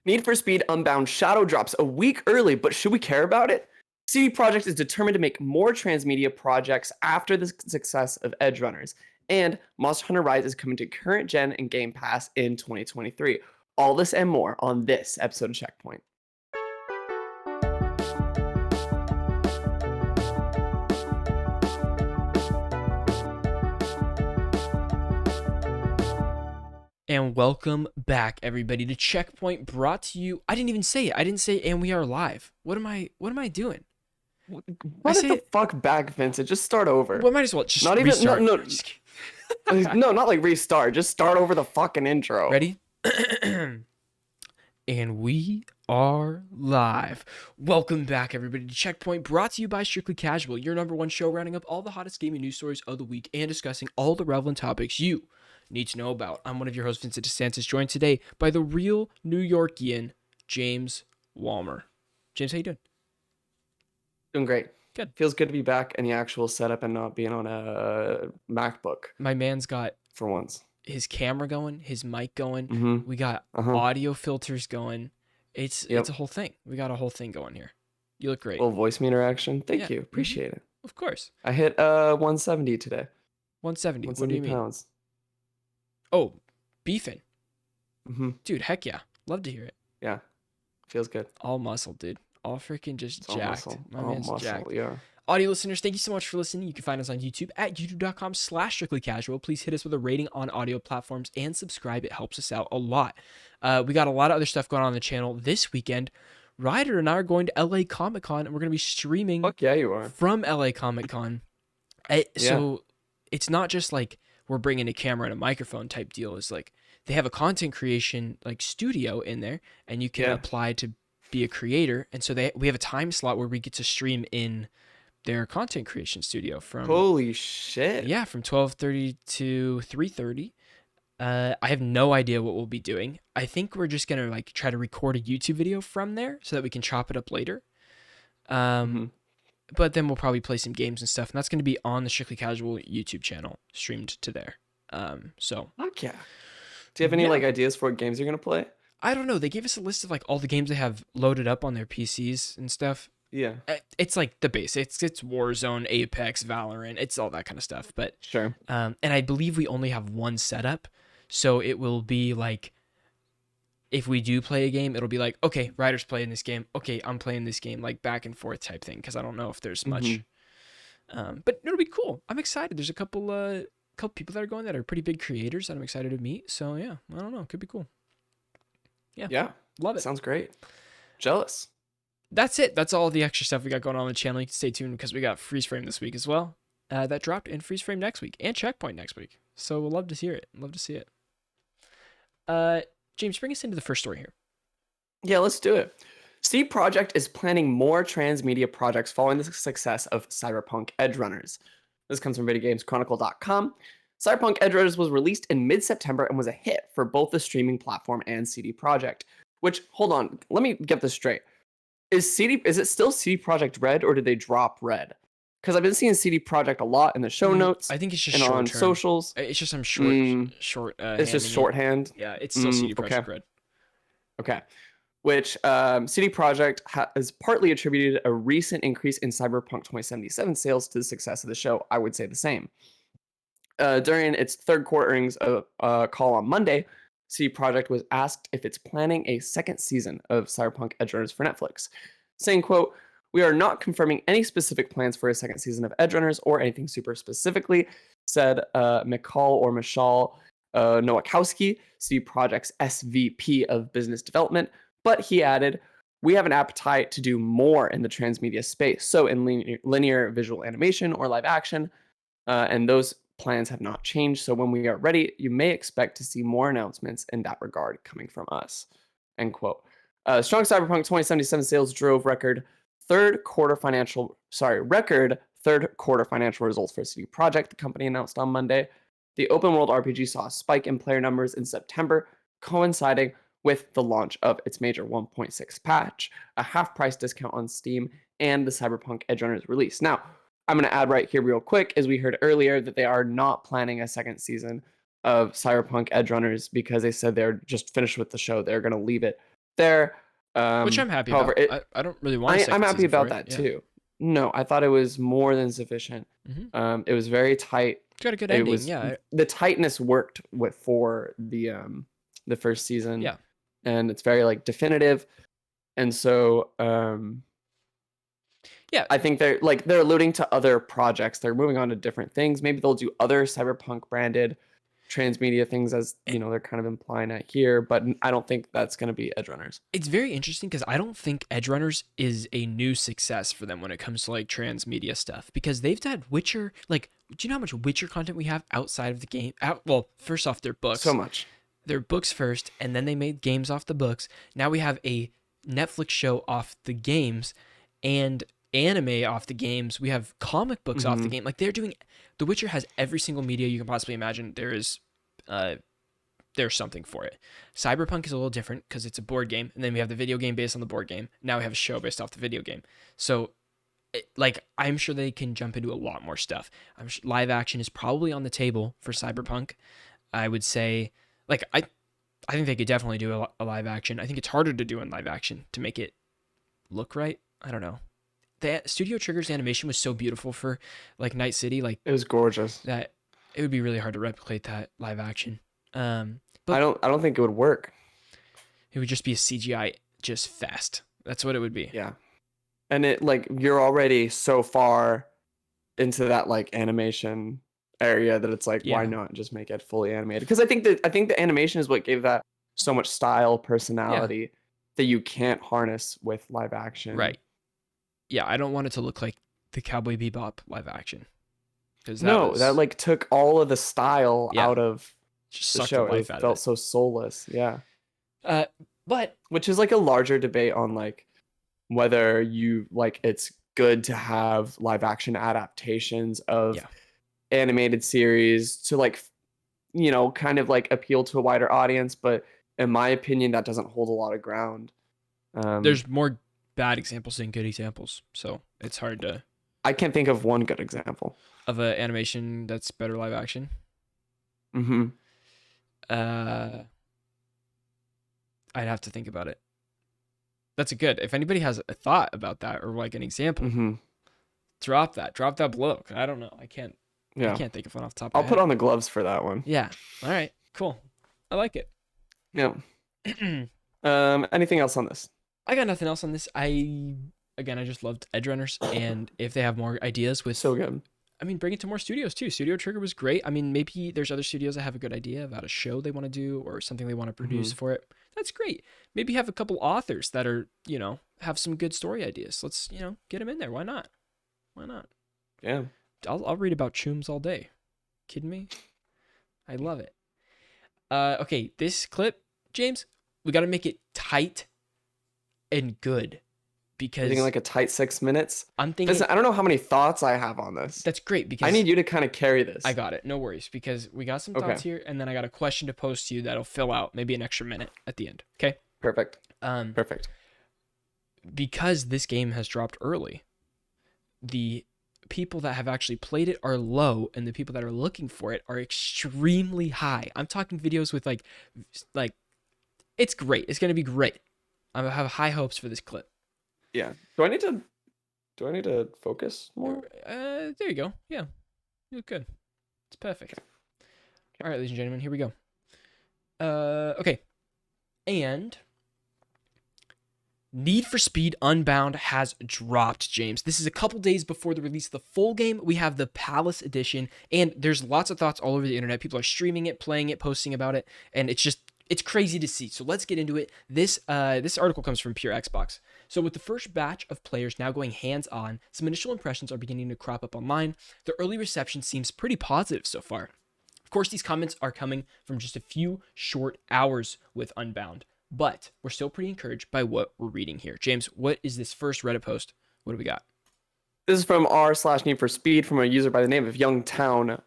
Need for Speed Unbound Shadow drops a week early, but should we care about it? CD Projekt is determined to make more transmedia projects after the success of Edgerunners, and Monster Hunter Rise is coming to current gen and Game Pass in 2023. All this and more on this episode of Checkpoint. And welcome back, everybody, to Checkpoint, brought to you. I didn't even say it. I didn't say, and we are live. What am I doing? Run it the fuck back, Vincent. Just start over. Well, might as well just not even restart. no, not like restart. Just start over the fucking intro. Ready? And we are live. Welcome back, everybody, to Checkpoint, brought to you by Strictly Casual, your number one show rounding up all the hottest gaming news stories of the week and discussing all the relevant topics you need to know about. I'm one of your hosts, Vincent DeSantis, joined today by the real New Yorkian, James Walmer. James, how you doing? Doing great. Good. Feels good to be back in the actual setup and not being on a MacBook. My man's got for once his camera going, his mic going. Mm-hmm. We got audio filters going. It's a whole thing. We got a whole thing going here. You look great. Little voice meter action. Thank you. Appreciate it. Of course. I hit 170 today. 170. 170 What do you mean? pounds. Oh, beefing. Mm-hmm. Dude, heck yeah. Love to hear it. Yeah. Feels good. All muscle, dude. All freaking just it's jacked. My man's muscle, jacked. Yeah. Audio listeners, thank you so much for listening. You can find us on YouTube at youtube.com/strictlycasual. Please hit us with a rating on audio platforms and subscribe. It helps us out a lot. We got a lot of other stuff going on the channel this weekend. Ryder and I are going to LA Comic Con, and we're going to be streaming Fuck yeah, you are. from LA Comic Con. So it's not just like we're bringing a camera and a microphone type deal. It's like they have a content creation like studio in there, and you can apply to be a creator. And so we have a time slot where we get to stream in their content creation studio from holy shit. Yeah, from 12:30 to 3:30. I have no idea what we'll be doing. I think we're just gonna like try to record a YouTube video from there so that we can chop it up later. But then we'll probably play some games and stuff, and that's gonna be on the Strictly Casual YouTube channel, streamed to there. So fuck yeah. Do you have any like ideas for what games you're gonna play? I don't know. They gave us a list of like all the games they have loaded up on their PCs and stuff. Yeah. It's like the basics. It's Warzone, Apex, Valorant. It's all that kind of stuff. But sure. And I believe we only have one setup, so it will be like if we do play a game, it'll be like, okay, Ryder's playing this game. Okay, I'm playing this game, like back and forth type thing. Because I don't know if there's much. But it'll be cool. I'm excited. There's a couple people that are going that are pretty big creators that I'm excited to meet. So yeah, I don't know. It could be cool. Yeah. Love it. Sounds great. Jealous. That's it. That's all the extra stuff we got going on the channel. You can stay tuned because we got Freeze Frame this week as well. That dropped, and Freeze Frame next week, and Checkpoint next week. So we'll love to hear it. Love to see it. James, bring us into the first story here. Yeah, let's do it. CD Projekt is planning more transmedia projects following the success of Cyberpunk Edgerunners. This comes from VideoGamesChronicle.com. Cyberpunk Edgerunners was released in mid-September and was a hit for both the streaming platform and CD Projekt. Which, hold on, let me get this straight. Is it still CD Projekt Red, or did they drop Red? Because I've been seeing CD Projekt a lot in the show notes. I think it's just and short on term. Socials. It's just some short. It's just shorthand. Yeah, it's still CD Projekt Red. Okay. Which CD Projekt has partly attributed a recent increase in Cyberpunk 2077 sales to the success of the show. I would say the same. During its third quarter earnings call on Monday, CD Projekt was asked if it's planning a second season of Cyberpunk Edgerunners for Netflix, saying, quote, "We are not confirming any specific plans for a second season of Edgerunners or anything super specifically," said Michal Nowakowski, CD Projekt's SVP of Business Development, but he added, "We have an appetite to do more in the transmedia space, so in linear visual animation or live action, and those plans have not changed, so when we are ready, you may expect to see more announcements in that regard coming from us." End quote. Strong Cyberpunk 2077 sales drove record third quarter financial results for CD Projekt, the company announced on Monday. The open world RPG saw a spike in player numbers in September, coinciding with the launch of its major 1.6 patch, a half-price discount on Steam, and the Cyberpunk Edgerunners release. Now, I'm going to add right here real quick, as we heard earlier, that they are not planning a second season of Cyberpunk Edgerunners because they said they're just finished with the show. They're going to leave it there. which I'm happy However, about. I don't really want a I'm second happy season for about it. that Yeah. too. No, I thought it was more than sufficient. It was very tight. It's got a good It ending. was Yeah. the tightness worked for the first season, Yeah. and it's very like definitive. And so Yeah. I think they're alluding to other projects. They're moving on to different things. Maybe they'll do other cyberpunk branded transmedia things, as you know, they're kind of implying at here, but I don't think that's going to be Edgerunners. It's very interesting because I don't think Edgerunners is a new success for them when it comes to like transmedia stuff, because they've had Witcher. Like, do you know how much Witcher content we have outside of the game? Well, first off, their books. So much. Their books first, and then they made games off the books. Now we have a Netflix show off the games and anime off the games. We have comic books off the game. Like, they're doing. The Witcher has every single media you can possibly imagine. There's something for it. Cyberpunk is a little different because it's a board game, and then we have the video game based on the board game. Now we have a show based off the video game. So, I'm sure they can jump into a lot more stuff. Live action is probably on the table for Cyberpunk. I would say, like, I think they could definitely do a live action. I think it's harder to do in live action to make it look right. I don't know. The Studio Trigger's animation was so beautiful for like Night City, like It was gorgeous. that it would be really hard to replicate that live action. But I don't think it would work. it would just be a CGI just fest. That's what it would be. Yeah. And it like you're already so far into that like animation area that it's like, why Yeah. not just make it fully animated? Because I think the animation is what gave that so much style, personality that you can't harness with live action. Right. Yeah, I don't want it to look like the Cowboy Bebop live action. Because that like took all of the style Yeah. out of just the sucked show. the life It out felt of so soulless. Yeah. it. But Which is like a larger debate on like whether you like it's good to have live action adaptations of Yeah. animated series to like kind of like appeal to a wider audience, but in my opinion that doesn't hold a lot of ground. there's more bad examples than good examples, so it's hard to I can't think of one good example of an animation that's better live action. I'd have to think about it. That's a good. If anybody has a thought about that or like an example, drop that below. I don't know. I can't think of one off the top of my I'll head. put on the gloves for that one. Yeah. All right. Cool. I like it. Yeah. Anything else on this? I got nothing else on this. I just loved Edgerunners, and if they have more ideas with, So good. I mean, bring it to more studios too. Studio Trigger was great. I mean, maybe there's other studios that have a good idea about a show they want to do or something they want to produce for it. That's great. Maybe have a couple authors that are, have some good story ideas. Let's, get them in there. Why not? Why not? Yeah. I'll read about Chooms all day. Kidding me? I love it. Okay, this clip, James, we got to make it tight and good. Because Thinking like a tight 6 minutes. I'm thinking. Listen, I don't know how many thoughts I have on this. That's great because I need you to kind of carry this. I got it. No worries, because we got some thoughts here, and then I got a question to pose to you that'll fill out maybe an extra minute at the end. Okay. Perfect. Perfect. Because this game has dropped early, the people that have actually played it are low, and the people that are looking for it are extremely high. I'm talking videos with like, it's great. It's gonna be great. I have high hopes for this clip. Yeah. Do I need to focus more? There you go. Yeah. You look good. It's perfect. Okay. All right, ladies and gentlemen, here we go. Okay. And Need for Speed Unbound has dropped, James. This is a couple days before the release of the full game. We have the Palace Edition, and there's lots of thoughts all over the internet. People are streaming it, playing it, posting about it, and it's crazy to see. So let's get into it. This article comes from Pure Xbox. So with the first batch of players now going hands-on, some initial impressions are beginning to crop up online. The early reception seems pretty positive so far. Of course, these comments are coming from just a few short hours with Unbound, but we're still pretty encouraged by what we're reading here. James, what is this first Reddit post? What do we got? This is from r/Need for Speed from a user by the name of Youngstown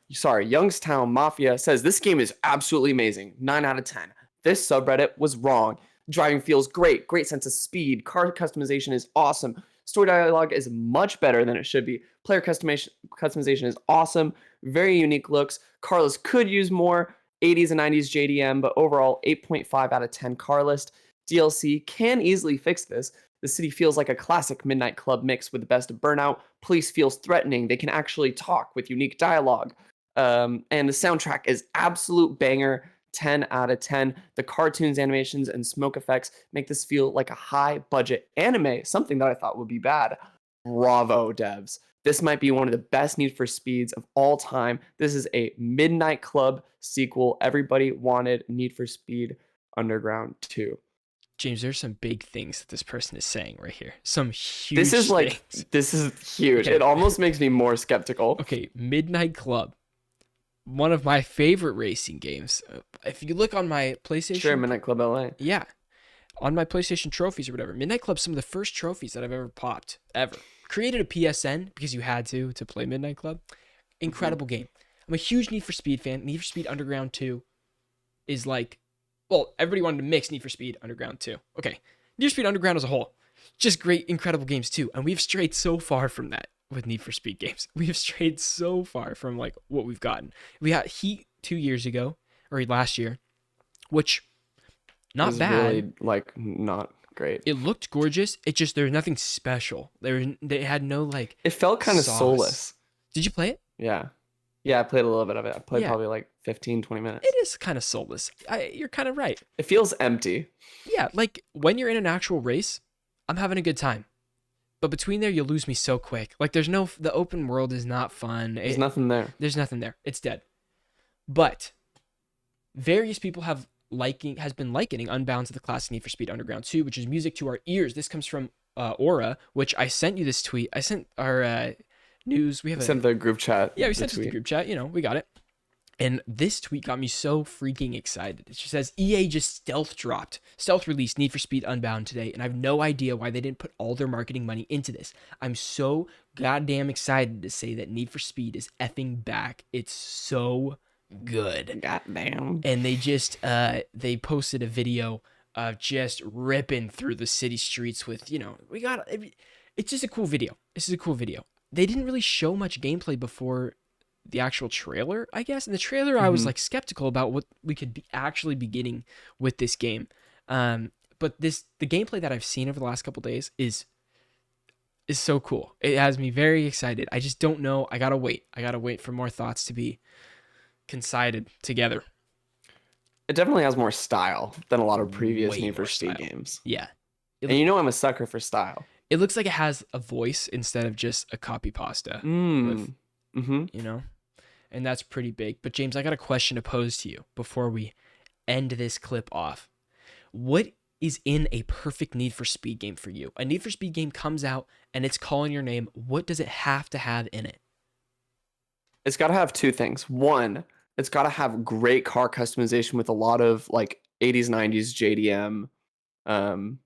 Mafia. Says this game is absolutely amazing. 9 out of 10. This subreddit was wrong. Driving feels great. Great sense of speed. Car customization is awesome. Story dialogue is much better than it should be. Player customization is awesome. Very unique looks. Car list could use more 80s and 90s JDM, but overall 8.5 out of 10 car list. DLC can easily fix this. The city feels like a classic Midnight Club mix with the best of Burnout. Police feels threatening. They can actually talk with unique dialogue. And the soundtrack is absolute banger. 10 out of 10. The cartoons, animations, and smoke effects make this feel like a high budget anime, something that I thought would be bad. Bravo, devs. This might be one of the best Need for Speeds of all time. This is a Midnight Club sequel. Everybody wanted Need for Speed Underground 2. James, there's some big things that this person is saying right here. Some huge This is like, things. this is huge. Okay. It almost makes me more skeptical. Okay, Midnight Club. One of my favorite racing games. If you look on my PlayStation... Sure, Midnight Club LA. Yeah. On my PlayStation trophies or whatever. Midnight Club's some of the first trophies that I've ever popped. Ever. Created a PSN because you had to play Midnight Club. Incredible game. I'm a huge Need for Speed fan. Need for Speed Underground 2 is like... Well, everybody wanted to mix Need for Speed Underground 2. Okay. Need for Speed Underground as a whole. Just great, incredible games too. And we've strayed so far from that with Need for Speed games. We have strayed so far from like what we've gotten. We got Heat 2 years ago, or last year, which not bad. Really, like, not great. It looked gorgeous. It just, there was nothing special. They had no like... It felt kind of sauce. soulless. Did you play it? Yeah. Yeah, I played a little bit of it. I played Yeah. probably like 15, 20 minutes. It is kind of soulless. You're kind of right. It feels empty. Yeah, like when you're in an actual race, I'm having a good time. But between there, you lose me so quick. Like there's no, the open world is not fun. There's nothing there. There's nothing there. It's dead. But various people has been likening Unbound to the classic Need for Speed Underground 2, which is music to our ears. This comes from Aura, which I sent you this tweet. I sent our news. We have Sent the group chat. Yeah, we sent it to the group chat. You know, we got it. And this tweet got me so freaking excited. She says, EA just stealth released Need for Speed Unbound today, and I have no idea why they didn't put all their marketing money into this. I'm so goddamn excited to say that Need for Speed is effing back. It's so good. Goddamn. And they just, they posted a video of just ripping through the city streets with, you know, it's just a cool video. This is a cool video. They didn't really show much gameplay before the actual trailer, I guess. In the trailer, I was like skeptical about what we could actually be getting with this game. But the gameplay that I've seen over the last couple days is so cool. It has me very excited. I just don't know. I gotta wait for more thoughts to be coincided together. It definitely has more style than a lot of previous Way Need for more Speed style. games. Yeah. And you know I'm a sucker for style. It looks like it has a voice instead of just a copy pasta. You know? And that's pretty big. But James, I got a question to pose to you before we end this clip off. What is in a perfect Need for Speed game for you? A Need for Speed game comes out and it's calling your name. What does it have to have in it? It's got to have two things. One, it's got to have great car customization with a lot of like 80s, 90s JDM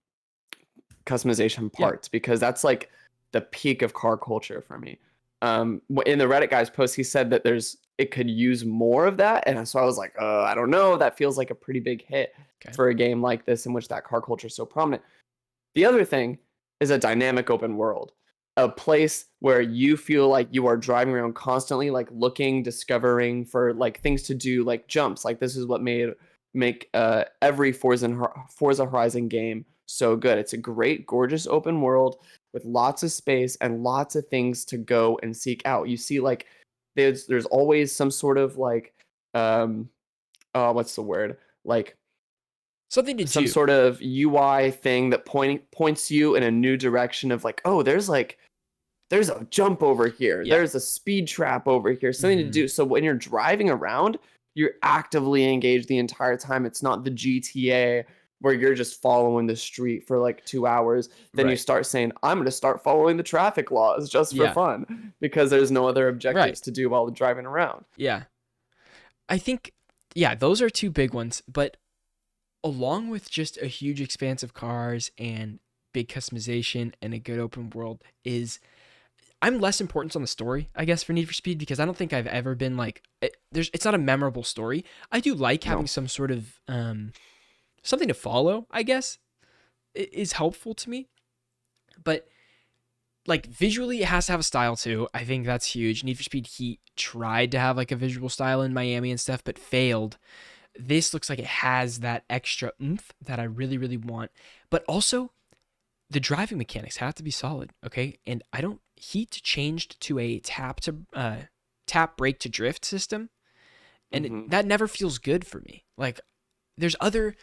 customization parts, because that's like the peak of car culture for me. In the Reddit guy's post, he said that it could use more of that, and so I was like, I don't know, that feels like a pretty big hit for a game like this in which that car culture is so prominent. The other thing is a dynamic open world, a place where you feel like you are driving around constantly, like looking, discovering for like things to do, like jumps. Like this is what make every Forza Horizon game so good. It's a great, gorgeous open world with lots of space and lots of things to go and seek out. You see, like there's always some sort of like what's the word? Like something to some do. sort of UI thing that points you in a new direction of like, oh, there's a jump over here. Yeah. There's a speed trap over here. Something to do. So when you're driving around, you're actively engaged the entire time. It's not the GTA where you're just following the street for like 2 hours. Then you start saying, I'm going to start following the traffic laws just for fun, because there's no other objectives to do while driving around. Yeah. I think, those are two big ones. But along with just a huge expanse of cars and big customization and a good open world I'm less importance on the story, I guess, for Need for Speed, because I don't think I've ever been like, it's not a memorable story. I do like having some sort of, something to follow, I guess, is helpful to me. But like visually, it has to have a style too. I think that's huge. Need for Speed Heat tried to have like a visual style in Miami and stuff, but failed. This looks like it has that extra oomph that I really, really want. But also, the driving mechanics have to be solid, okay? And I don't. Heat changed to a tap brake to drift system, and Hmm. that never feels good for me. Like there's other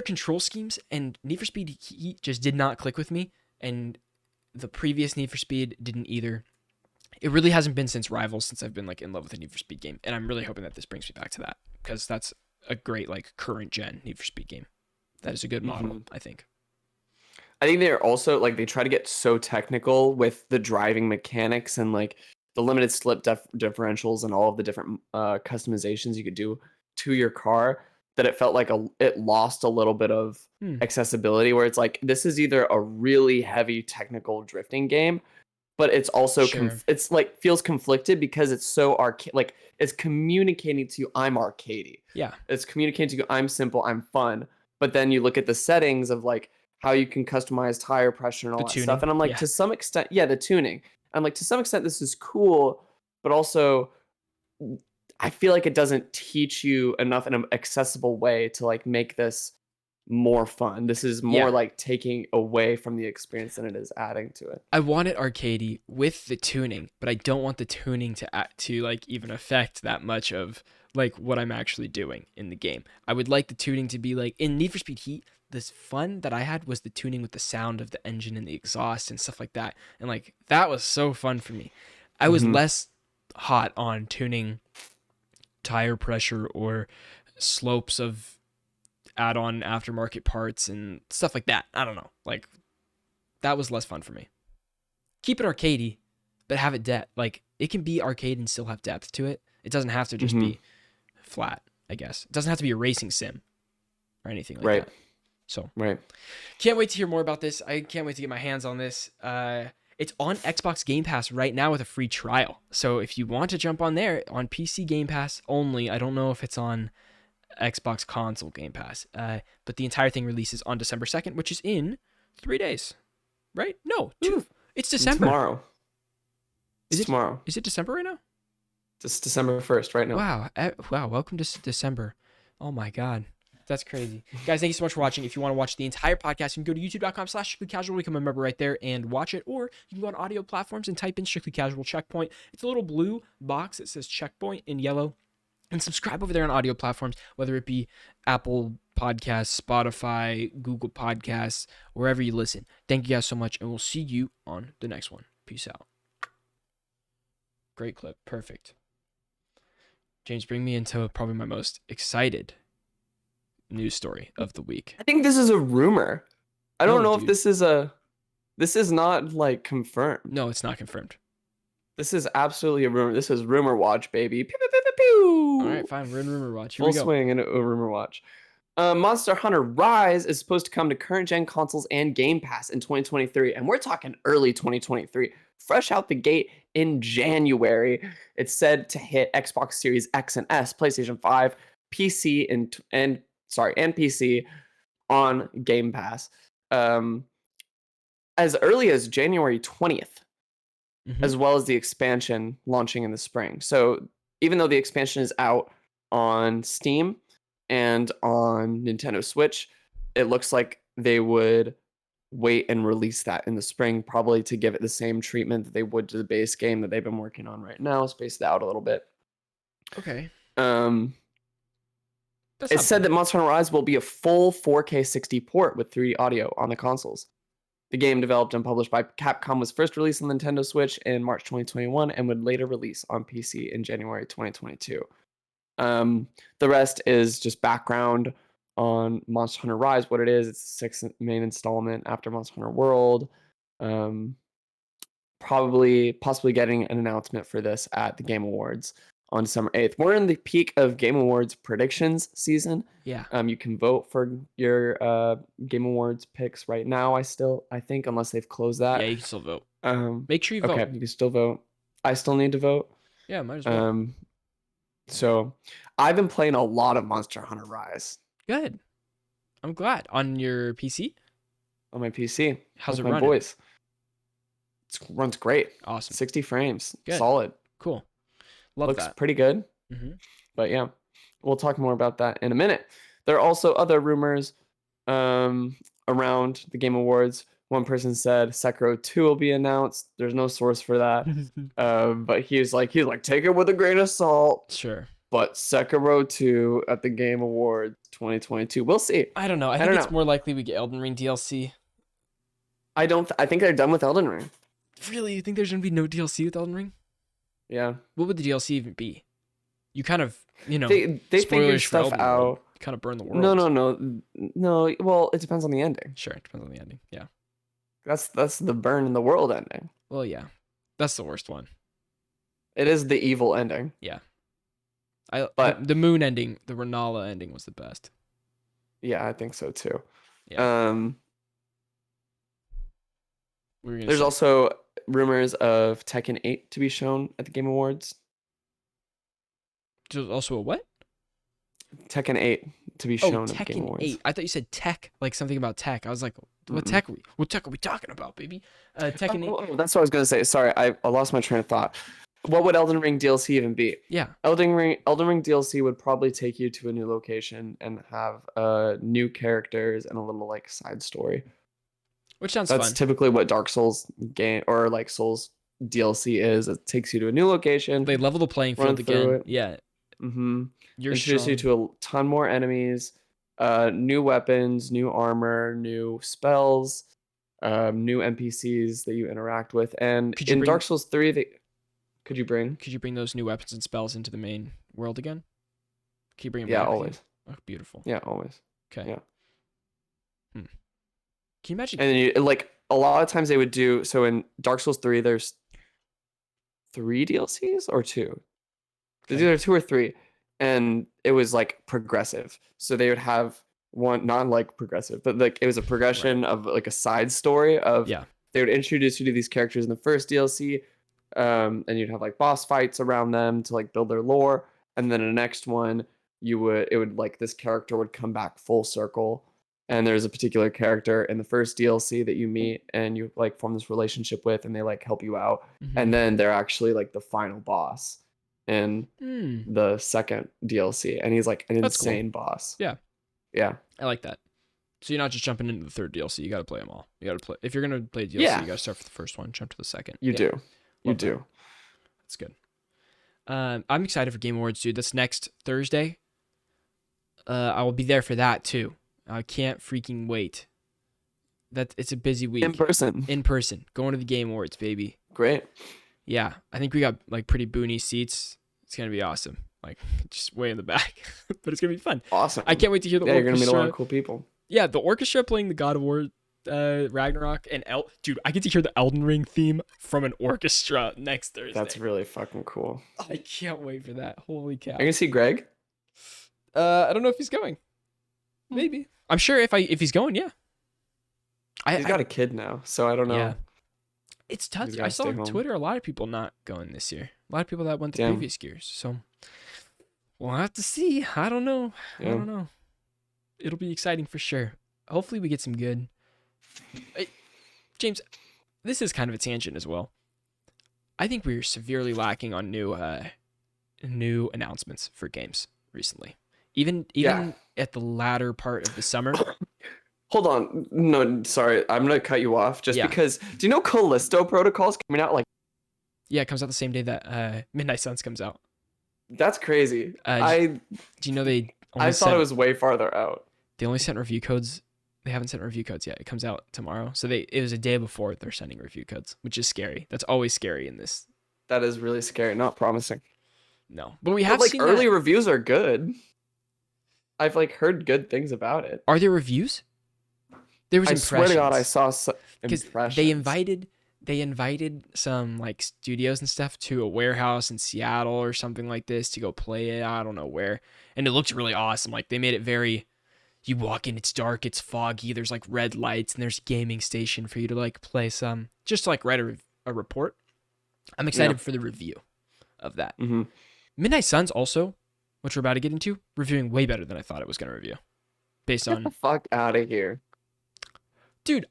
control schemes, and Need for Speed Heat just did not click with me, and the previous Need for Speed didn't either. It really hasn't been since Rivals since I've been like in love with a Need for Speed game, and I'm really hoping that this brings me back to that because that's a great like current gen Need for Speed game. That is a good model, Hmm. I think. I think they're also like they try to get so technical with the driving mechanics and like the limited slip differentials and all of the different customizations you could do to your car that it felt like it lost a little bit of Hmm. accessibility where it's like this is either a really heavy technical drifting game but it's also Sure. it's like feels conflicted because it's so like it's communicating to you I'm arcadey. Yeah. It's communicating to you I'm simple, I'm fun. But then you look at the settings of like how you can customize tire pressure and The all that stuff. tuning. And I'm like, Yeah. to some extent, yeah, the tuning. I'm like, to some extent, this is cool, but also I feel like it doesn't teach you enough in an accessible way to like make this more fun. This is more Yeah. like taking away from the experience than it is adding to it. I want it arcadey with the tuning, but I don't want the tuning to like even affect that much of like what I'm actually doing in the game. I would like the tuning to be like in Need for Speed Heat. This fun that I had was the tuning with the sound of the engine and the exhaust and stuff like that, and like that was so fun for me. I was Hmm. less hot on tuning tire pressure or slopes of add-on aftermarket parts and stuff like that. I don't know, like that was less fun for me. Keep it arcadey, but have it depth. Like it can be arcade and still have depth to it. It doesn't have to just Hmm. be flat. I guess it doesn't have to be a racing sim or anything like Right. that. So Right. can't wait to hear more about this. I can't wait to get my hands on this. It's on Xbox Game Pass right now with a free trial. So if you want to jump on there on PC Game Pass only, I don't know if it's on Xbox console Game Pass. But the entire thing releases on December 2nd, which is in 3 days, right? No, Ooh, two. It's December. tomorrow. Is It's it? tomorrow. Is it December right now? It's December 1st right now. Wow. Wow. Welcome to December. Oh my God. That's crazy. Guys, thank you so much for watching. If you want to watch the entire podcast, you can go to youtube.com/strictlycasual, become a member right there and watch it. Or you can go on audio platforms and type in Strictly Casual Checkpoint. It's a little blue box that says Checkpoint in yellow. And subscribe over there on audio platforms, whether it be Apple Podcasts, Spotify, Google Podcasts, wherever you listen. Thank you guys so much, and we'll see you on the next one. Peace out. Great clip. Perfect. James, bring me into probably my most excited news story of the week. I think this is a rumor. I don't No, know if dude. this is not like confirmed. No, it's not confirmed. This is absolutely a rumor. This is rumor watch, baby. Pew, pew, pew, pew, All pew. right, fine. We're in rumor watch. Here we Full go. swing and a rumor watch. Monster Hunter Rise is supposed to come to current gen consoles and Game Pass in 2023, and we're talking early 2023, fresh out the gate in January. It's said to hit Xbox Series X and S, PlayStation 5, PC, and PC on Game Pass as early as January 20th, Mm-hmm. as well as the expansion launching in the spring. So even though the expansion is out on Steam and on Nintendo Switch, it looks like they would wait and release that in the spring, probably to give it the same treatment that they would to the base game that they've been working on right now, space it out a little bit. Okay. Um, That's it's not said bad. that Monster Hunter Rise will be a full 4K 60 port with 3D audio on the consoles. The game, developed and published by Capcom, was first released on Nintendo Switch in March 2021 and would later release on PC in January 2022. The rest is just background on Monster Hunter Rise, what it is. It's the sixth main installment after Monster Hunter World. Um, possibly getting an announcement for this at the Game Awards on December 8th. We're in the peak of Game Awards predictions season. Yeah. You can vote for your Game Awards picks right now. I think, unless they've closed Yeah, that. you can still vote. Um, Make sure you okay, vote. you can still vote. I still need to vote. Yeah, might as well. So I've been playing a lot of Monster Hunter Rise Good. I'm glad. On your PC? on my PC How's with it my running? boys. It runs great. Awesome. 60 frames. Good. Solid. Cool. Love Looks that. pretty good. Mm-hmm. But yeah. We'll talk more about that in a minute. There are also other rumors around the Game Awards. One person said Sekiro 2 will be announced. There's no source for that. But he's like, take it with a grain of salt. Sure. But Sekiro 2 at the Game Awards 2022. We'll see. I don't know. I think it's more likely we get Elden Ring DLC. I think they're done with Elden Ring. Really? You think there's going to be no DLC with Elden Ring? Yeah. What would the DLC even be? You kind of, they figured stuff out. Kind of burn the world. No. Well, it depends on the ending. Sure, it depends on the ending. Yeah. That's the burn in the world ending. Well, yeah. That's the worst one. It is the evil ending. Yeah. But the moon ending, the Renala ending was the best. Yeah, I think so too. Yeah. There's also rumors of Tekken 8 to be shown at the Game Awards. There's also a what? Tekken 8 to be shown at the Game Tekken Awards. 8. I thought you said tech, like something about tech. I was like, what tech are we talking about, baby? Tekken 8. Oh, that's what I was gonna say. Sorry, I lost my train of thought. What would Elden Ring DLC even be? Yeah. Elden Ring DLC would probably take you to a new location and have new characters and a little like side story. Which sounds fun. That's typically what Dark Souls game or like Souls DLC is. It takes you to a new location. They level the playing field again. Yeah. Mm-hmm. Introduce you to a ton more enemies, new weapons, new armor, new spells, new NPCs that you interact with. And in Dark Souls 3, could you bring those new weapons and spells into the main world again? Can you bring them? Yeah, back always. Oh, beautiful. Yeah, always. Okay. Yeah. Can you imagine? And then like a lot of times they would do so in Dark Souls 3. There's 3 DLCs or 2. There's either 2 or 3, and it was like progressive. So they would have one, not like progressive, but like it was a progression of like a side story of. Yeah. They would introduce you to these characters in the first DLC. And you'd have like boss fights around them to like build their lore, and then the next one it would like this character would come back full circle, and there's a particular character in the first DLC that you meet and you like form this relationship with, and they like help you out, and then they're actually like the final boss in the second DLC, and he's like an insane boss. Yeah, I like that. So you're not just jumping into the third DLC. You got to play them all. You got to play. If you're gonna play DLC, you got to start for the first one, jump to the second. You do. That's good. I'm excited for Game Awards, dude. That's next Thursday. I will be there for that too. I can't freaking wait. It's a busy week. In person. Going to the Game Awards, baby. Great. Yeah, I think we got like pretty boony seats. It's gonna be awesome. Like just way in the back, but it's gonna be fun. Awesome. I can't wait to hear the orchestra. You're gonna meet a lot of cool people. Yeah, the orchestra playing the God of War, Ragnarok, and dude, I get to hear the Elden Ring theme from an orchestra next Thursday. That's really fucking cool. I can't wait for that. Holy cow! Are you gonna see Greg? I don't know if he's going. Maybe. I'm sure if he's going, yeah. He's got a kid now, so I don't know. Yeah. It's tough. I saw on Twitter a lot of people not going this year. A lot of people that went the previous years. So we'll have to see. I don't know. I don't know. It'll be exciting for sure. Hopefully we get some good. Hey, James, this is kind of a tangent as well. I think we're severely lacking on new announcements for games recently. Even at the latter part of the summer. Hold on. No, sorry. I'm going to cut you off just because. Do you know Callisto Protocol's coming out like. Yeah, it comes out the same day that Midnight Suns comes out. That's crazy. Do you know they. I thought it was way farther out. They only sent review codes. They haven't sent review codes yet. It comes out tomorrow. So it was a day before they're sending review codes, which is scary. That's always scary in this. That is really scary. Not promising. No. But we have seen early reviews are good. I've heard good things about it. Are there reviews? There was impressions. I swear to God, I saw impressions. They invited some studios and stuff to a warehouse in Seattle or something like this to go play it. I don't know where. And it looked really awesome. They made it very, you walk in, it's dark, it's foggy, there's red lights, and there's a gaming station for you to play some, just write a report. I'm excited for the review of that. Mm-hmm. Midnight Suns also, which we're about to get into, reviewing way better than I thought it was going to review. Based on... Get the fuck out of here. Dude,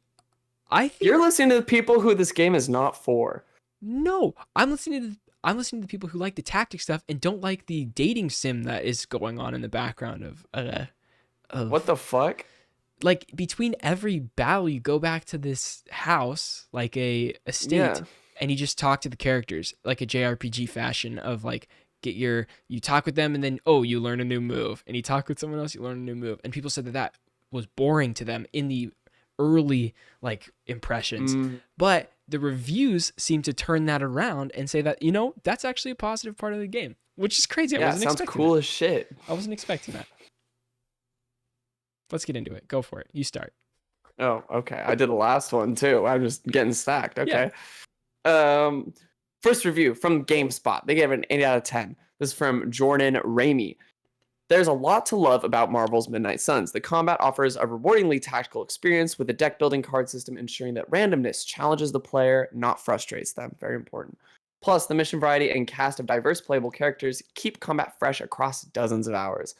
I think... You're listening to the people who this game is not for. No, I'm listening to... I'm listening to people who like the tactic stuff and don't like the dating sim that is going on in the background What of the fuck? like between every battle you go back to this house, like a estate, Yeah. and you just talk to the characters like a JRPG fashion of like you talk with them and then you learn a new move, and you talk with someone else, you learn a new move. And people said that was boring to them in the early like impressions. Mm, But the reviews seem to turn that around and say that, that's actually a positive part of the game, which is crazy. I yeah, wasn't sounds expecting cool that. as shit. I wasn't expecting that. Let's get into it. Go for it. You start. Oh, okay. I did the last one too. I'm just getting stacked. Yeah. Okay. First review from GameSpot. They gave it an 8 out of 10. This is from Jordan Ramey. There's a lot to love about Marvel's Midnight Suns. The combat offers a rewardingly tactical experience with a deck building card system ensuring that randomness challenges the player, not frustrates them. Very important. Plus, the mission variety and cast of diverse playable characters keep combat fresh across dozens of hours.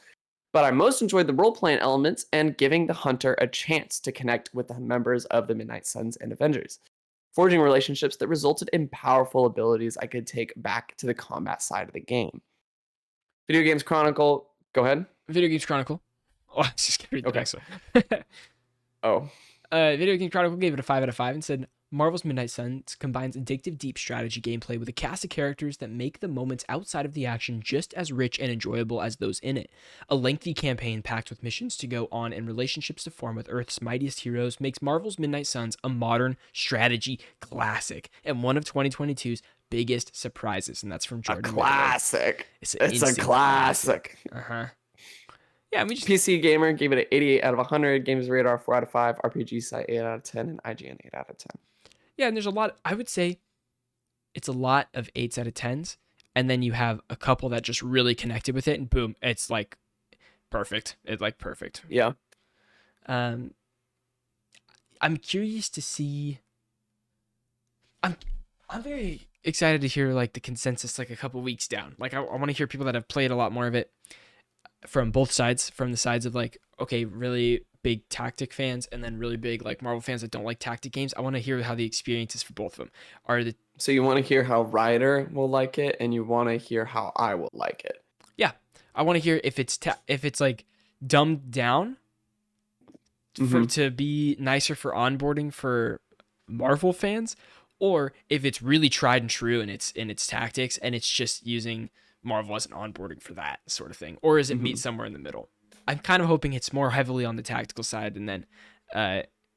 But I most enjoyed the role-playing elements and giving the hunter a chance to connect with the members of the Midnight Suns and Avengers, forging relationships that resulted in powerful abilities I could take back to the combat side of the game. Video Games Chronicle, go ahead. Video Games Chronicle. Oh, I was just gonna read the Okay. next one. Oh, Video Games Chronicle gave it a 5 out of 5 and said, Marvel's Midnight Suns combines addictive, deep strategy gameplay with a cast of characters that make the moments outside of the action just as rich and enjoyable as those in it. A lengthy campaign packed with missions to go on and relationships to form with Earth's mightiest heroes makes Marvel's Midnight Suns a modern strategy classic and one of 2022's biggest surprises. And that's from a Jordan. classic. It's It's a instant classic. Uh-huh. Yeah, we just PC Gamer gave it an 88 out of 100. Games Radar 4 out of 5. RPG Site 8 out of 10. And IGN 8 out of 10. Yeah, and there's a lot. I would say it's a lot of 8s out of 10s, and then you have a couple that just really connected with it, and boom, it's like perfect. It's like perfect. Yeah. I'm curious to see. I'm very excited to hear like the consensus like a couple weeks down. Like I want to hear people that have played a lot more of it from both sides, from the sides of like, okay, really big tactic fans and then really big like Marvel fans that don't like tactic games. I want to hear how the experience is for both of them. So you want to hear how Ryder will like it, and you want to hear how I will like it. Yeah, I want to hear if it's like dumbed down to be nicer for onboarding for Marvel fans, or if it's really tried and true in its tactics and it's just using Marvel as an onboarding for that sort of thing, or is it meet somewhere in the middle? I'm kind of hoping it's more heavily on the tactical side and then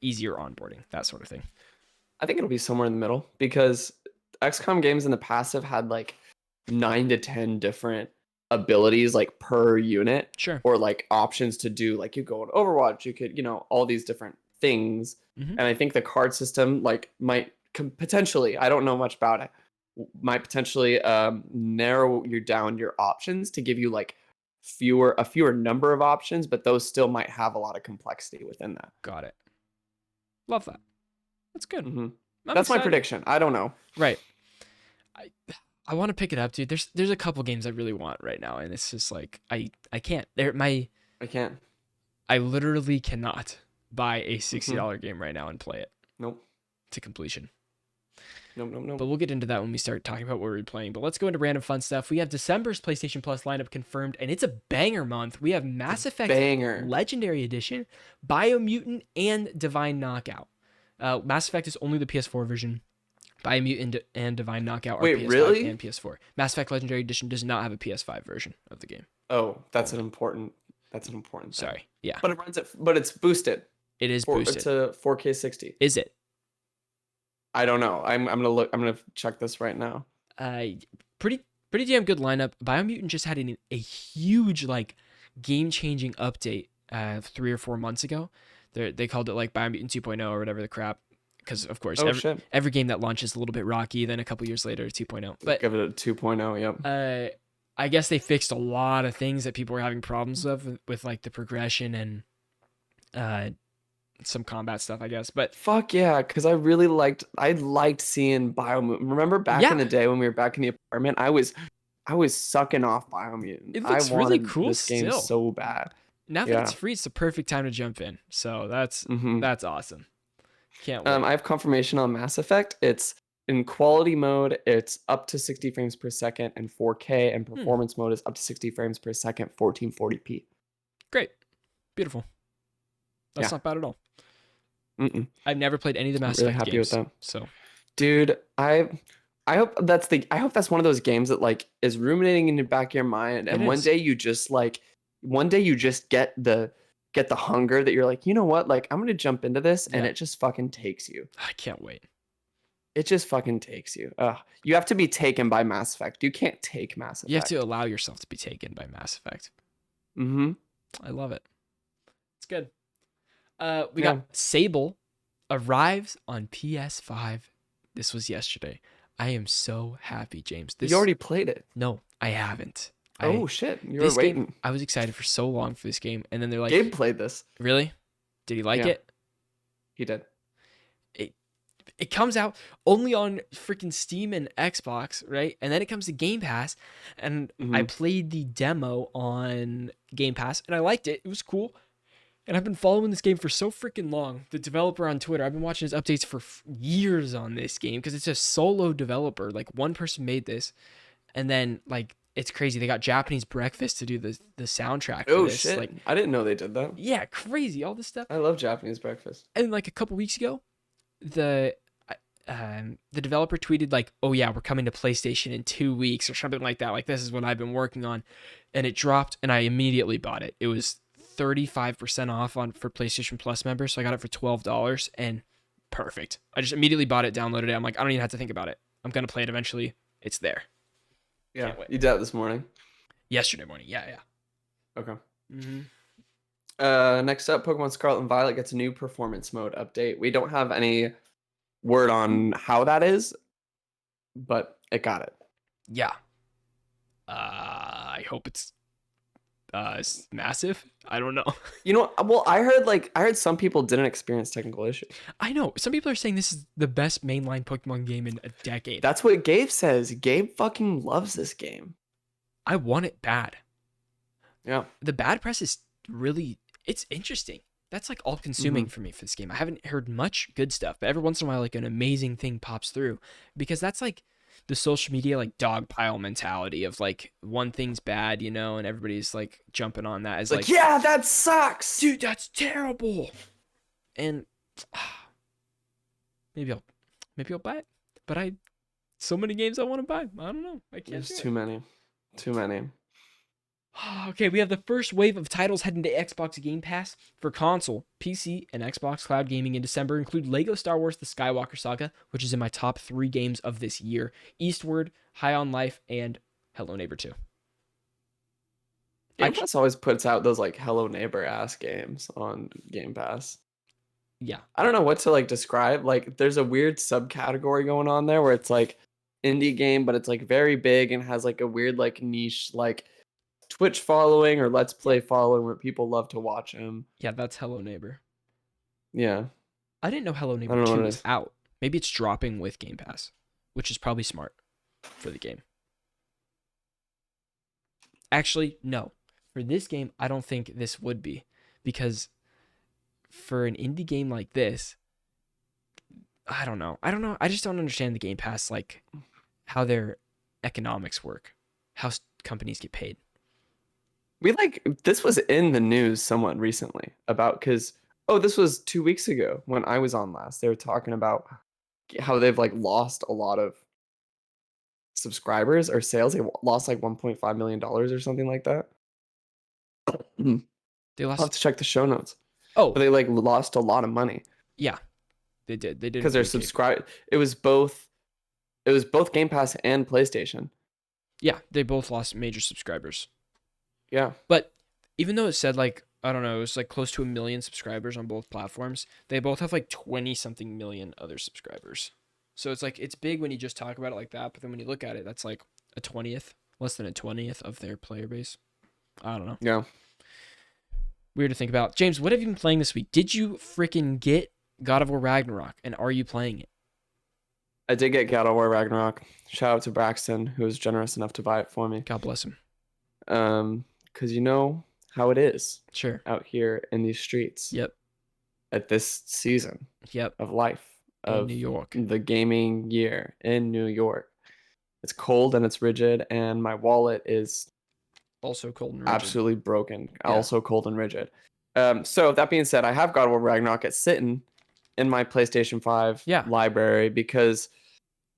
easier onboarding, that sort of thing. I think it'll be somewhere in the middle because XCOM games in the past have had like 9 to 10 different abilities like per unit. Sure. Or like options to do, like you go on Overwatch, you could, all these different things. And I think the card system like might potentially, I don't know much about it, might potentially narrow you down your options to give you like a fewer number of options, but those still might have a lot of complexity within that. Got it. Love that. That's good. That's excited. my prediction. I don't know. Right. I want to pick it up, dude. There's a couple games I really want right now, and it's just like I can't. I can't. I literally cannot buy a $60 game right now and play it. Nope. To completion. Nope. But we'll get into that when we start talking about what we're playing. But let's go into random fun stuff. We have December's PlayStation Plus lineup confirmed, and it's a banger month. We have Mass Effect Legendary Edition, Biomutant, and Divine Knockout. Mass Effect is only the PS4 version. Biomutant and Divine Knockout are PS5 really? and PS4. Mass Effect Legendary Edition does not have a PS5 version of the game. Oh, that's an important thing. Sorry. Yeah. But it runs it, but it's boosted. It is boosted. It's a 4K 60. Is it? I don't know. I'm gonna look. I'm gonna check this right now. Pretty damn good lineup. Biomutant just had a huge like game-changing update 3 or 4 months ago. They called it like Biomutant 2.0 or whatever the crap. Because of course, every game that launches a little bit rocky, then a couple years later, 2.0. But give it a 2.0. Yep. I guess they fixed a lot of things that people were having problems with like the progression and some combat stuff, I guess. But fuck yeah, because I liked seeing Biomutant. Remember back in the day when we were back in the apartment, I was sucking off Biomutant. It looks really cool. This game still. so bad. Now that it's free, it's the perfect time to jump in. So that's awesome. Can't wait. I have confirmation on Mass Effect. It's in quality mode, it's up to 60 frames per second and 4K, and Hmm. performance mode is up to 60 frames per second, 1440p. Great. Beautiful. That's Yeah. not bad at all. Mm-mm. I've never played any of the I'm Mass really Effect happy with games. that. So Dude, I hope that's one of those games that like is ruminating in the back of your mind, it and one is. day you just get the hunger that you're like, you know what, like I'm gonna jump into this, and Yeah. it just fucking takes you. I can't wait. It just fucking takes you. You have to be taken by Mass Effect. You can't take Mass You have to Effect. allow yourself to be taken by Mass Effect. Mm-hmm. I love it. It's good. We Yeah. got Sable arrives on PS5. This was yesterday. I am so happy, James. You already played it. No, I haven't. Oh shit. You were This game, waiting. I was excited for so long for this game, and then they're like, Gabe played this. "Really? Did he like Yeah. it?" He did. It comes out only on freaking Steam and Xbox, right? And then it comes to Game Pass, and I Mhm. played the demo on Game Pass, and I liked it. It was cool. And I've been following this game for so freaking long. The developer on Twitter, I've been watching his updates for years on this game because it's a solo developer. Like one person made this, and then like it's crazy. They got Japanese Breakfast to do the soundtrack for Oh this. shit. Like, I didn't know they did that. yeah, crazy, all this stuff. I love Japanese breakfast. And like a couple weeks ago, the the developer tweeted like, "Oh yeah, we're coming to PlayStation in 2 weeks" or something like that. Like this is what I've been working on, and it dropped, and I immediately bought it. It was 35% off for PlayStation Plus members, so I got it for $12, and perfect. I just immediately bought it, downloaded it. I'm like, I don't even have to think about it. I'm gonna play it eventually. It's there. Yeah. Can't wait. You did that this morning. Yesterday morning. Yeah. Okay. Mm-hmm. Next up, Pokemon Scarlet and Violet gets a new performance mode update. We don't have any word on how that is, but it got it. Yeah. I hope it's massive. I don't know. You know, well, I heard some people didn't experience technical issues. I know. Some people are saying this is the best mainline Pokemon game in a decade. That's what Gabe says. Gabe fucking loves this game. I want it bad. Yeah. The bad press is really, it's interesting. That's like all consuming for me for this game. I haven't heard much good stuff, but every once in a while, like an amazing thing pops through because that's like the social media, like dog pile mentality of like one thing's bad, you know, and everybody's like jumping on that as like, yeah, that sucks. dude, that's terrible. And maybe I'll buy it, but so many games I want to buy. I don't know. I can't. There's too many. Too many. Okay, we have the first wave of titles heading to Xbox Game Pass for console, PC, and Xbox Cloud Gaming in December include Lego Star Wars The Skywalker Saga, which is in my top 3 games of this year, Eastward, High on Life, and Hello Neighbor 2. Game Pass always puts out those like Hello Neighbor ass games on Game Pass. Yeah. I don't know what to like describe. Like there's a weird subcategory going on there where it's like indie game, but it's like very big and has like a weird like niche like Twitch following or Let's Play following where people love to watch him. Yeah, that's Hello Neighbor. Yeah. I didn't know Hello I Neighbor don't know 2 what it was is. out. Maybe it's dropping with Game Pass, which is probably smart for the game. Actually, no. For this game, I don't think this would be because for an indie game like this, I don't know. I just don't understand the Game Pass, like how their economics work, how companies get paid. This was in the news somewhat recently about this was 2 weeks ago when I was on last. They were talking about how they've like lost a lot of subscribers or sales. They lost like $1.5 million or something like that. They I'll have lost. to check the show notes. Oh, But they like lost a lot of money yeah, they did. They did because they're subscribed. It was both Game Pass and PlayStation. Yeah, they both lost major subscribers. Yeah. But even though it said like, I don't know, it was like close to 1 million subscribers on both platforms, they both have like 20 something million other subscribers. So it's like, it's big when you just talk about it like that, but then when you look at it, that's like a 20th, less than a 20th of their player base. I don't know. Yeah. Weird to think about. James, what have you been playing this week? Did you freaking get God of War Ragnarok, and are you playing it? I did get God of War Ragnarok. Shout out to Braxton, who was generous enough to buy it for me. God bless him. Because you know how it is Sure. out here in these streets. Yep. At this season Yep. of life. In New of York. the gaming year in New York. It's cold and it's rigid, and my wallet is Also cold and rigid. absolutely broken. Yeah. Also cold and rigid. So that being said, I have God of War Ragnarok. It's sitting in my PlayStation 5 Yeah. library because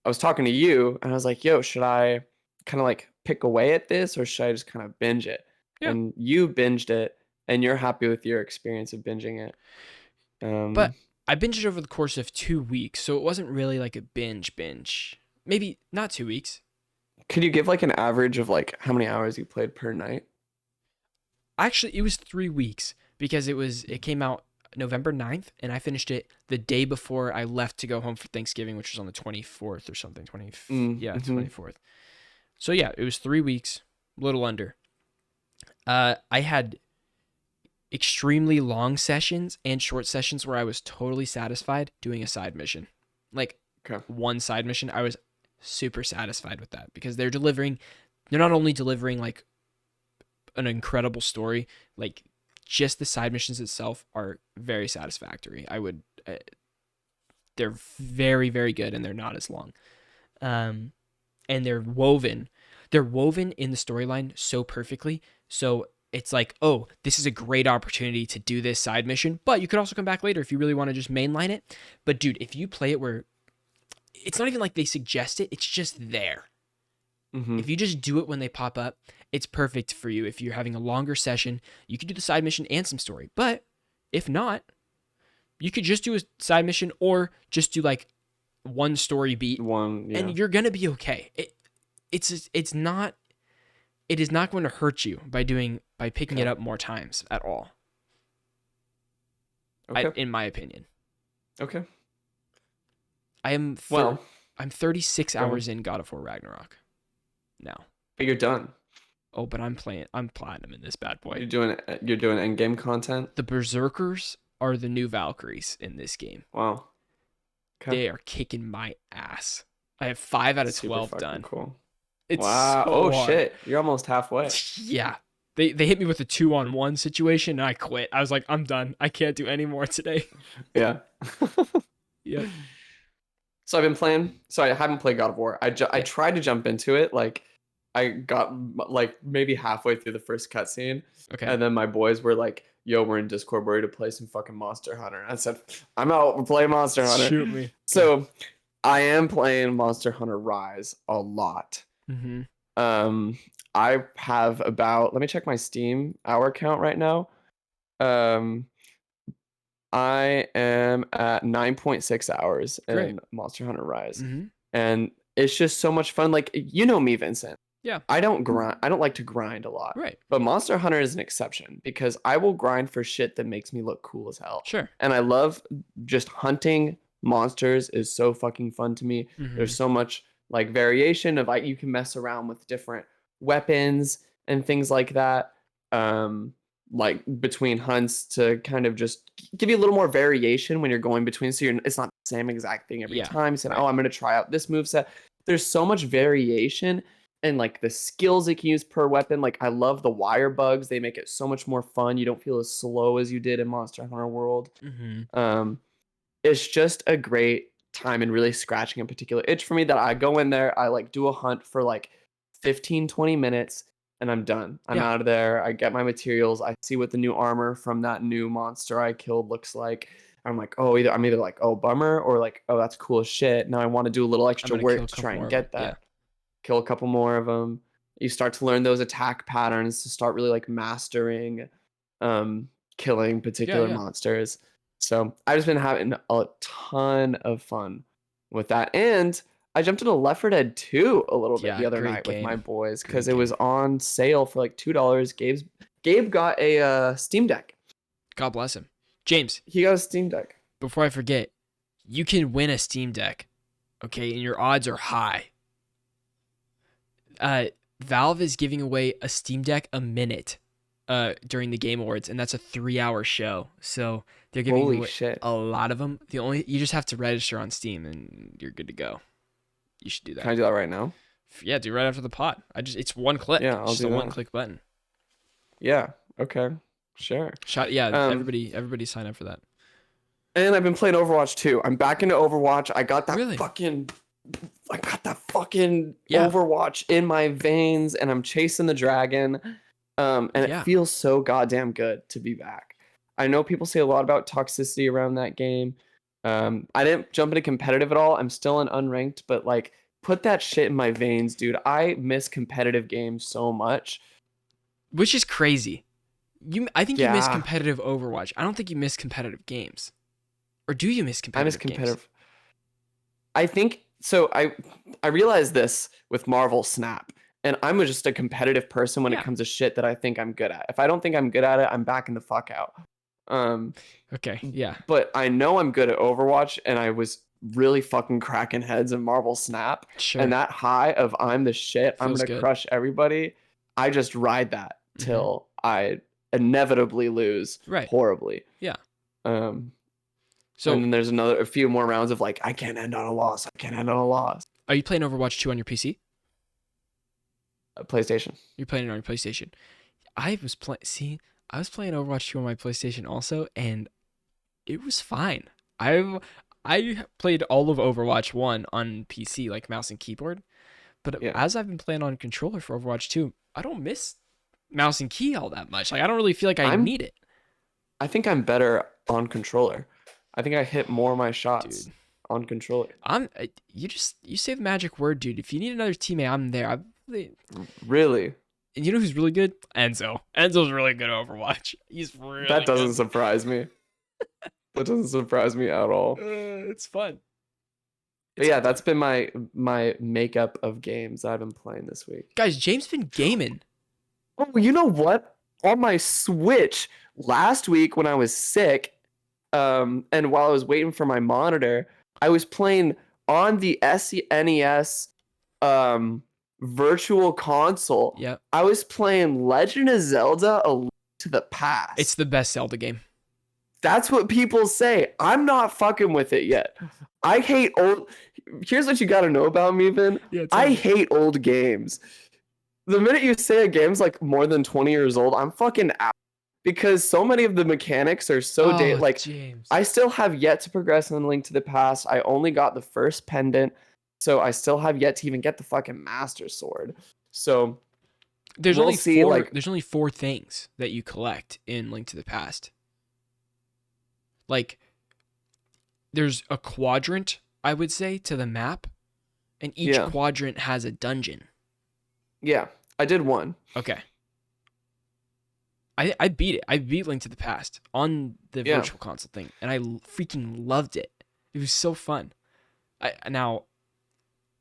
I was talking to you and I was like, yo, should I kind of like pick away at this or should I just kind of binge it? Yeah. And you binged it and you're happy with your experience of binging it. But I binged it over the course of 2 weeks, so it wasn't really like a binge. Maybe not 2 weeks. Could you give like an average of like how many hours you played per night? Actually, it was 3 weeks because it came out November 9th, and I finished it the day before I left to go home for Thanksgiving, which was on the 24th or something. Yeah, Mm-hmm. 24th. So yeah, it was 3 weeks, a little under. I had extremely long sessions and short sessions where I was totally satisfied doing a side mission. Like Okay. one side mission, I was super satisfied with that because they're not only delivering like an incredible story, like just the side missions itself are very satisfactory. They're very, very good and they're not as long. And they're woven in the storyline so perfectly. So it's like, oh, this is a great opportunity to do this side mission, but you could also come back later if you really want to just mainline it. But dude, if you play it where it's not even like they suggest it, it's just there. Mm-hmm. If you just do it when they pop up, it's perfect for you. If you're having a longer session, you could do the side mission and some story. But if not, you could just do a side mission or just do like one story beat, Yeah. and you're gonna be okay. It's not it is not going to hurt you by picking it up more times at all. Okay. In my opinion, Okay. I'm 36 hours in God of War Ragnarok now. But you're done. Oh, but I'm platinum in this bad boy. You're doing end game content. The Berserkers are the new Valkyries in this game. Wow. Okay. They are kicking my ass. I have 5 out of 12 done. Cool. It's wow. So hard. Shit. You're almost halfway. Yeah. They hit me with a 2-on-1 situation and I quit. I was like, I'm done. I can't do any more today. Yeah. Yeah. So I've been playing. So I haven't played God of War. I tried to jump into it. Like I got like maybe halfway through the first cutscene. Okay. And then my boys were like, yo, we're in Discord. We're ready to play some fucking Monster Hunter. I said, I'm out. We're playing Monster Hunter. Shoot me. So I am playing Monster Hunter Rise a lot. Mm-hmm. I have about, let me check my Steam hour count right now. I am at 9.6 hours in Monster Hunter Rise. Mm-hmm. And it's just so much fun. Like, you know me, Vincent. Yeah. I don't grind. I don't like to grind a lot. Right. But Monster Hunter is an exception because I will grind for shit that makes me look cool as hell. Sure. And I love just hunting monsters is so fucking fun to me. Mm-hmm. There's so much like variation of like you can mess around with different weapons and things like that. Like between hunts to kind of just give you a little more variation when you're going between. So it's not the same exact thing every time. Saying, oh, I'm going to try out this moveset. There's so much variation and like the skills it can use per weapon. Like I love the wire bugs. They make it so much more fun. You don't feel as slow as you did in Monster Hunter World. Mm-hmm. It's just a great time and really scratching a particular itch for me that I go in there. I like do a hunt for like 15-20 minutes. And I'm done. I'm out of there. I get my materials. I see what the new armor from that new monster I killed looks like. I'm like, oh, I'm either like, oh, bummer, or like, oh, that's cool as shit. Now I want to do a little extra work to try and get that. Yeah. Kill a couple more of them. You start to learn those attack patterns to start really like mastering killing particular monsters. So I've just been having a ton of fun with that. And I jumped into Left 4 Dead 2 a little bit the other night with my boys because it was on sale for like $2. Gabe got a Steam Deck. God bless him. James. He got a Steam Deck. Before I forget, you can win a Steam Deck, okay? And your odds are high. Valve is giving away a Steam Deck a minute during the Game Awards, and that's a 3-hour show. So they're giving away a lot of them. You just have to register on Steam, and you're good to go. You should do that. Can I do that right now? Yeah, do it right after the pod. It's one click. Yeah, I'll do that. One-click button. Yeah. Okay. Sure. Everybody sign up for that. And I've been playing Overwatch too. I'm back into Overwatch. Really? I got that fucking Yeah. Overwatch in my veins, and I'm chasing the dragon. And it Yeah. feels so goddamn good to be back. I know people say a lot about toxicity around that game. I didn't jump into competitive at all. I'm still in unranked, but like, put that shit in my veins, dude. I miss competitive games so much. Which is crazy. I think you miss Yeah, competitive Overwatch. I don't think you miss competitive games. Or do you miss I miss competitive games? competitive. I think so. I realized this with Marvel Snap, and I'm just a competitive person when it Yeah. comes to shit that I think I'm good at. If I don't think I'm good at it, I'm backing the fuck out. Um, Okay. Yeah. but I know I'm good at Overwatch, and I was really fucking cracking heads in Marvel Snap, and Sure. that high of I'm the shit, I'm Feels gonna good. crush everybody. I just ride that Mm-hmm. till I inevitably lose Right. horribly. Yeah. Um, and So, then there's a few more rounds of like I can't end on a loss. I can't end on a loss. are you playing Overwatch 2 on your PC? PlayStation. You're playing it on your PlayStation. I was playing. See, I was playing Overwatch 2 on my PlayStation also, and it was fine. I played all of Overwatch 1 on PC, like mouse and keyboard. But Yeah. as I've been playing on controller for Overwatch 2, I don't miss mouse and key all that much. Like I don't really feel like I I'm need it, I think I'm better on controller. I think I hit more of my shots dude. on controller. You say the magic word, dude. If you need another teammate, I'm there. Really? And you know who's really good? Enzo. Enzo's really good at Overwatch. He's That really doesn't good. surprise me. That doesn't surprise me at all. It's fun. But It's yeah, fun. that's been my makeup of games that I've been playing this week. Guys, James been gaming. Oh, you know what? On my Switch last week when I was sick, and while I was waiting for my monitor, I was playing on the SNES um virtual console. Yep. I was playing Legend of Zelda: A Link to the It's Past. the best Zelda game. That's what people say. I'm not fucking with it yet. I hate old. Here's what you got to know about me, Vin. Yeah, tell I me. hate old games. The minute you say a game's like more than 20 years old, I'm fucking out because so many of the mechanics are so Oh, dated. Like, James. I still have yet to progress in Link to the Past. I only got the first pendant, so I still have yet to even get the fucking Master Sword. So we'll see. Like, There's only four things that you collect in Link to the Past. Like there's a quadrant, I would say, to the map, and each yeah, quadrant has a dungeon. yeah, I did one. Okay. I beat it. I beat Link to the Past on the Yeah, virtual console thing, and I freaking loved it. It was so fun. Now,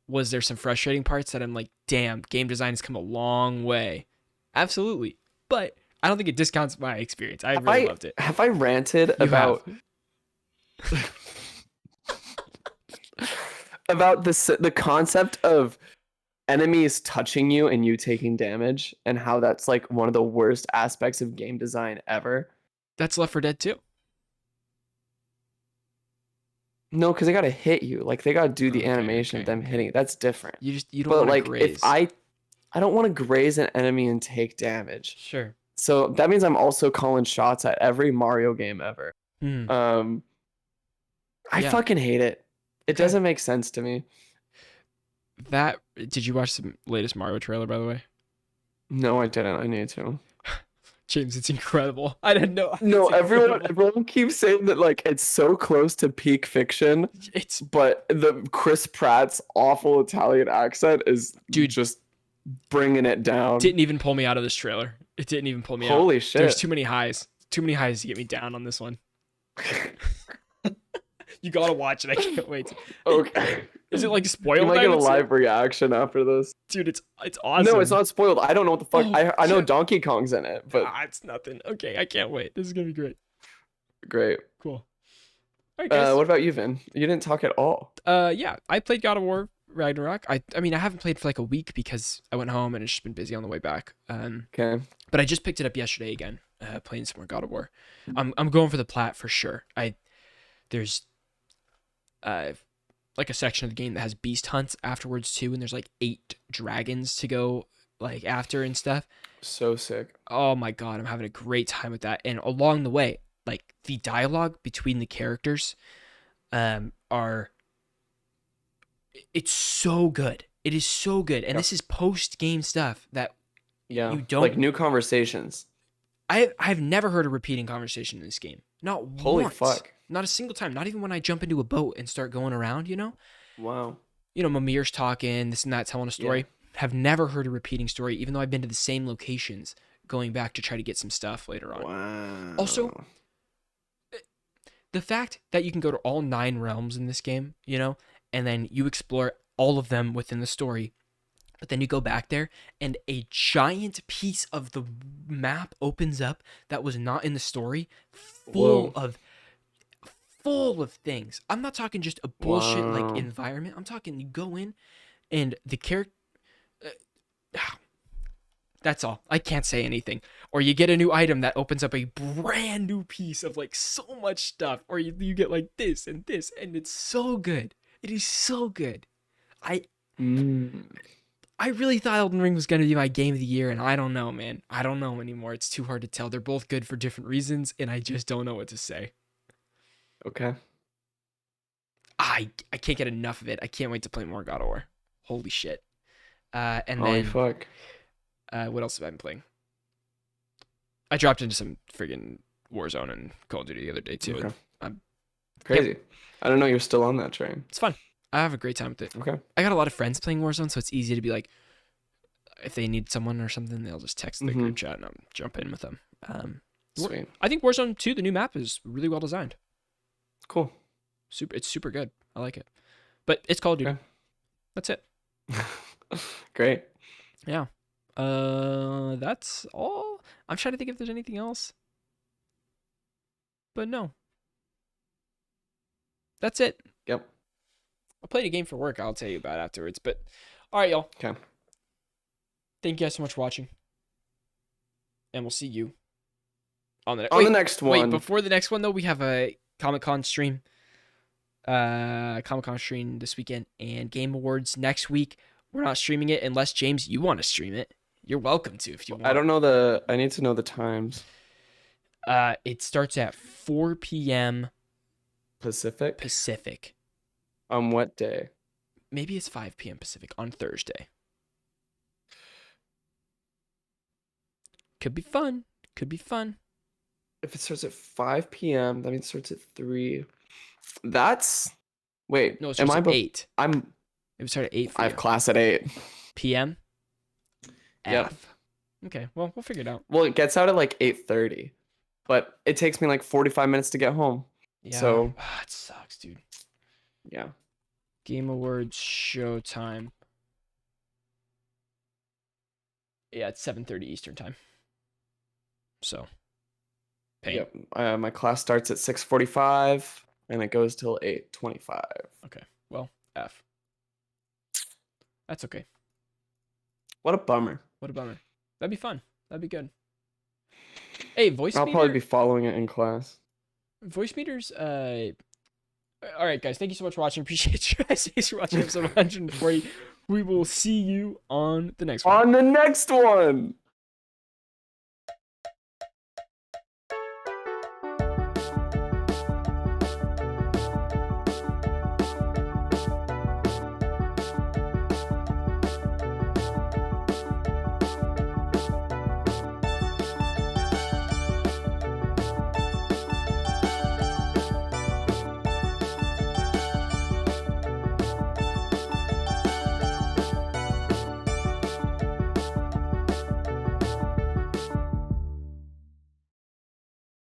was there some frustrating parts that I'm like, damn, game design has come a long way? Absolutely. But I don't think it discounts my experience. I really loved it. Have I ranted You have. about about the concept of enemies touching you and you taking damage and how that's like one of the worst aspects of game design ever? That's Left 4 Dead 2. No, because they gotta hit you. Like they gotta do the Okay, animation of okay, them okay. hitting it. That's different. You don't But want to like if graze. I don't want to graze an enemy and take damage. Sure. So that means I'm also calling shots at every Mario game ever. Hmm. Um I Yeah. fucking hate it. It Okay. doesn't make sense to me. Did you watch the latest Mario trailer, by the way? No, I didn't. I need to. James, it's incredible. I didn't know. No, It's incredible. everyone keeps saying that like it's so close to peak fiction, It's but the Chris Pratt's awful Italian accent is dude, just bringing it down. didn't even pull me out of this trailer. It didn't even pull me out. Holy There's shit. too many highs. Too many highs to get me down on this one. You gotta watch it. I can't wait. Okay. Is it like You spoiled? might I get a would say? live reaction after this. Dude, it's No, it's awesome. not spoiled. I don't know what the fuck. Oh, I know shit. Donkey Kong's in it, but It's nothing. Okay, I can't wait. This is gonna be great. great. Cool. All right, guys. What about you, Vin? You didn't talk at all. Yeah, I played God of War Ragnarok. I mean, I haven't played for like a week because I went home and it's just been busy on the way back. Okay. But I just picked it up yesterday again, playing some more God of War. I'm going for the plat for sure. There's like a section of the game that has beast hunts afterwards too, and there's like 8 dragons to go like after and stuff. So sick. Oh my god, I'm having a great time with that. And along the way, like the dialogue between the characters are it's so good. It is so good. And Yep. this is post-game stuff that Yeah. you don't Like new conversations. I've never heard a repeating conversation in this game. Not Holy once. fuck. Not a single time. Not even when I jump into a boat and start going around, Wow. Mimir's talking, this and that, telling a story. Yeah. Have never heard a repeating story, even though I've been to the same locations, going back to try to get some stuff later on. Wow. Also, the fact that you can go to all 9 realms in this game, and then you explore all of them within the story, but then you go back there and a giant piece of the map opens up that was not in the story, full of things. I'm not talking just a bullshit like environment. I'm talking you go in and the character. That's all. I can't say anything. Or you get a new item that opens up a brand new piece of like so much stuff. Or you get like this, and it's so good. It is so good. I really thought Elden Ring was going to be my game of the year, and I don't know, man. I don't know anymore. It's too hard to tell. They're both good for different reasons, and I just don't know what to say. Okay. I can't get enough of it. I can't wait to play more God of War. Holy shit. And Holy then fuck. What else have I been playing? I dropped into some friggin' Warzone and Call of Duty the other day too. Okay. Crazy. I don't know you're still on that train. It's fun. I have a great time with it. Okay. I got a lot of friends playing Warzone, so it's easy to be like, if they need someone or something, they'll just text the group chat and I'll jump in with them. Sweet. I think Warzone 2, the new map, is really well designed. Cool. It's super good. I like it. But it's Call of Duty. Okay. That's it. Great. Yeah. That's all. I'm trying to think if there's anything else. But no. That's it. Yep. I played a game for work I'll tell you about afterwards. But all right, y'all. Okay. Thank you guys so much for watching. And we'll see you on the next one. Wait, before the next one though, we have a Comic-Con stream. Comic-Con stream this weekend and Game Awards next week. We're not streaming it unless James, you want to stream it. You're welcome to if you want. I don't know I need to know the times. It starts at 4 p.m. Pacific. On what day? Maybe it's 5 p.m. Pacific on Thursday. Could be fun. If it starts at 5 p.m., that means it starts at 3. Wait. No, it starts at 8. It would start at 8 for I you. have class at 8 p.m. Yep. F. Okay, well, we'll figure it out. Well, it gets out at like 8:30, but it takes me like 45 minutes to get home. Yeah. So it sucks, dude. Yeah. Game Awards showtime. Yeah, it's 7:30 Eastern time. So. Pain. Yep. My class starts at 6:45 and it goes till 8:25. Okay. Well, F. That's okay. What a bummer. That'd be fun. That'd be good. Hey, voice I'll meter. probably be following it in class. Voice meters. All right, guys. Thank you so much for watching. Appreciate you guys. Thanks for watching episode 140. We will see you on the next one. On the next one.